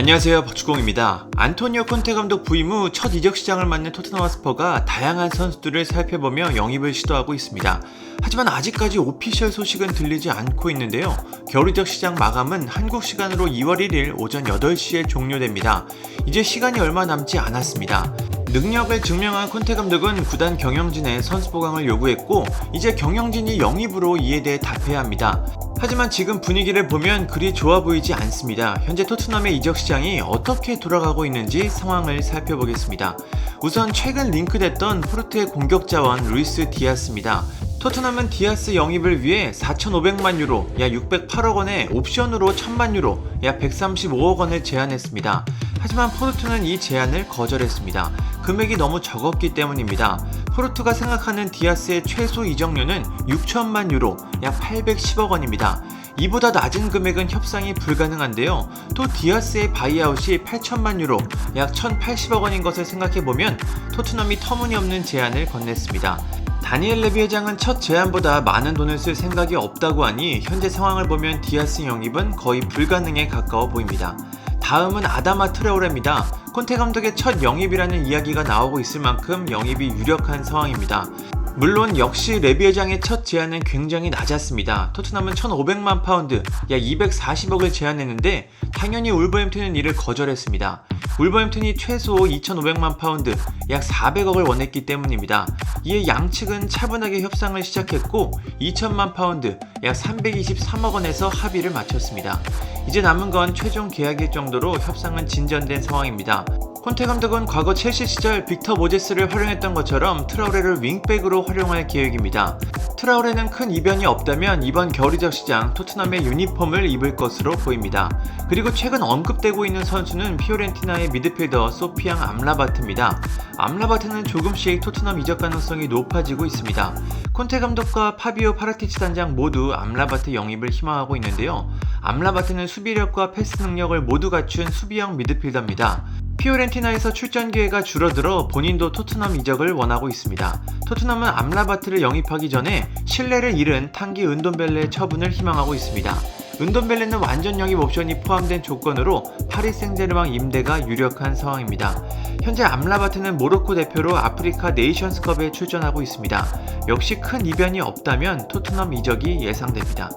안녕하세요, 박주공입니다. 안토니오 콘테 감독 부임 후 첫 이적 시장을 맞는 토트넘 핫스퍼가 다양한 선수들을 살펴보며 영입을 시도하고 있습니다. 하지만 아직까지 오피셜 소식은 들리지 않고 있는데요. 겨울 이적 시장 마감은 한국 시간으로 2월 1일 오전 8시에 종료됩니다. 이제 시간이 얼마 남지 않았습니다. 능력을 증명한 콘테 감독은 구단 경영진에 선수 보강을 요구했고, 이제 경영진이 영입으로 이에 대해 답해야 합니다. 하지만 지금 분위기를 보면 그리 좋아 보이지 않습니다. 현재 토트넘의 이적 시장이 어떻게 돌아가고 있는지 상황을 살펴보겠습니다. 우선 최근 링크됐던 포르투의 공격 자원 루이스 디아스입니다. 토트넘은 디아스 영입을 위해 4,500만 유로, 약 608억 원에 옵션으로 1,000만 유로, 약 135억 원을 제안했습니다. 하지만 포르투는 이 제안을 거절했습니다. 금액이 너무 적었기 때문입니다. 포르투가 생각하는 디아스의 최소 이적료는 6천만 유로, 약 810억 원입니다. 이보다 낮은 금액은 협상이 불가능한데요. 또 디아스의 바이아웃이 8천만 유로, 약 1,080억 원인 것을 생각해보면 토트넘이 터무니없는 제안을 건넸습니다. 다니엘 레비 회장은 첫 제안보다 많은 돈을 쓸 생각이 없다고 하니 현재 상황을 보면 디아스 영입은 거의 불가능에 가까워 보입니다. 다음은 아다마 트레오레입니다. 콘테 감독의 첫 영입이라는 이야기가 나오고 있을 만큼 영입이 유력한 상황입니다. 물론 역시 레비 회장의 첫 제안은 굉장히 낮았습니다. 토트넘은 1,500만 파운드, 약 240억을 제안했는데 당연히 울버햄튼은 이를 거절했습니다. 울버햄튼이 최소 2,500만 파운드, 약 400억을 원했기 때문입니다. 이에 양측은 차분하게 협상을 시작했고 2천만 파운드, 약 323억 원에서 합의를 마쳤습니다. 이제 남은 건 최종 계약일 정도로 협상은 진전된 상황입니다. 콘테 감독은 과거 첼시 시절 빅터 모제스를 활용했던 것처럼 트라우레를 윙백으로 활용할 계획입니다. 트라우레는 큰 이변이 없다면 이번 겨울 이적 시장 토트넘의 유니폼을 입을 것으로 보입니다. 그리고 최근 언급되고 있는 선수는 피오렌티나의 미드필더 소피앙 암라바트입니다. 암라바트는 조금씩 토트넘 이적 가능성이 높아지고 있습니다. 콘테 감독과 파비오 파라티치 단장 모두 암라바트 영입을 희망하고 있는데요. 암라바트는 수비력과 패스 능력을 모두 갖춘 수비형 미드필더입니다. 피오렌티나에서 출전 기회가 줄어들어 본인도 토트넘 이적을 원하고 있습니다. 토트넘은 암라바트를 영입하기 전에 신뢰를 잃은 탕기 은돈벨레의 처분을 희망하고 있습니다. 은돈벨레는 완전 영입 옵션이 포함된 조건으로 파리 생제르맹 임대가 유력한 상황입니다. 현재 암라바트는 모로코 대표로 아프리카 네이션스컵에 출전하고 있습니다. 역시 큰 이변이 없다면 토트넘 이적이 예상됩니다.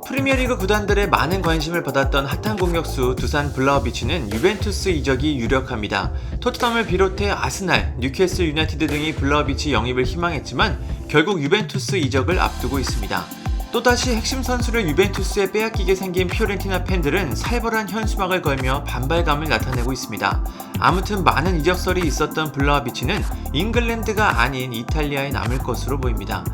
프리미어리그 구단들의 많은 관심을 받았던 핫한 공격수 두산 블라우비치는 유벤투스 이적이 유력합니다. 토트넘을 비롯해 아스날, 뉴캐슬 유나이티드 등이 블라우비치 영입을 희망했지만 결국 유벤투스 이적을 앞두고 있습니다. 또다시 핵심 선수를 유벤투스에 빼앗기게 생긴 피오렌티나 팬들은 살벌한 현수막을 걸며 반발감을 나타내고 있습니다. 아무튼 많은 이적설이 있었던 블라우비치는 잉글랜드가 아닌 이탈리아에 남을 것으로 보입니다.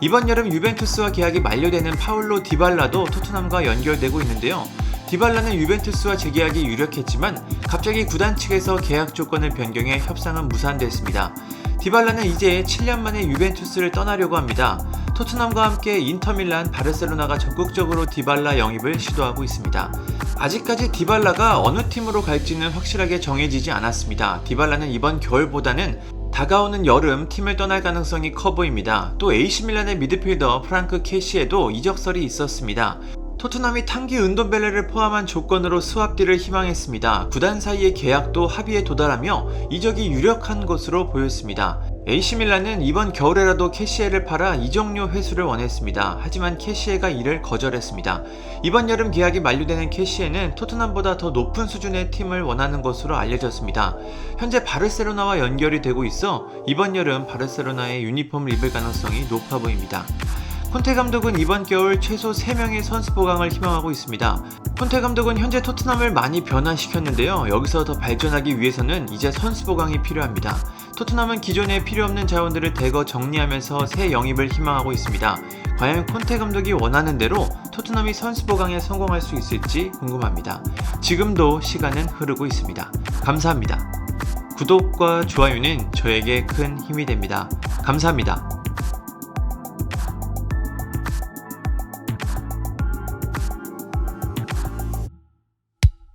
이번 여름 유벤투스와 계약이 만료되는 파울로 디발라도 토트넘과 연결되고 있는데요. 디발라는 유벤투스와 재계약이 유력했지만 갑자기 구단 측에서 계약 조건을 변경해 협상은 무산됐습니다. 디발라는 이제 7년 만에 유벤투스를 떠나려고 합니다. 토트넘과 함께 인터밀란, 바르셀로나가 적극적으로 디발라 영입을 시도하고 있습니다. 아직까지 디발라가 어느 팀으로 갈지는 확실하게 정해지지 않았습니다. 디발라는 이번 겨울보다는 다가오는 여름 팀을 떠날 가능성이 커 보입니다. 또 AC밀란의 미드필더 프랑크 케시에도 이적설이 있었습니다. 토트넘이 탕기 은돈벨레를 포함한 조건으로 스왑딜을 희망했습니다. 구단 사이의 계약도 합의에 도달하며 이적이 유력한 것으로 보였습니다. AC밀란은 이번 겨울에라도 캐시에를 팔아 이적료 회수를 원했습니다. 하지만 캐시에가 이를 거절했습니다. 이번 여름 계약이 만료되는 캐시에는 토트넘보다 더 높은 수준의 팀을 원하는 것으로 알려졌습니다. 현재 바르셀로나와 연결이 되고 있어 이번 여름 바르셀로나의 유니폼을 입을 가능성이 높아 보입니다. 콘테 감독은 이번 겨울 최소 3명의 선수 보강을 희망하고 있습니다. 콘테 감독은 현재 토트넘을 많이 변화시켰는데요. 여기서 더 발전하기 위해서는 이제 선수 보강이 필요합니다. 토트넘은 기존에 필요 없는 자원들을 대거 정리하면서 새 영입을 희망하고 있습니다. 과연 콘테 감독이 원하는 대로 토트넘이 선수 보강에 성공할 수 있을지 궁금합니다. 지금도 시간은 흐르고 있습니다. 감사합니다. 구독과 좋아요는 저에게 큰 힘이 됩니다. 감사합니다.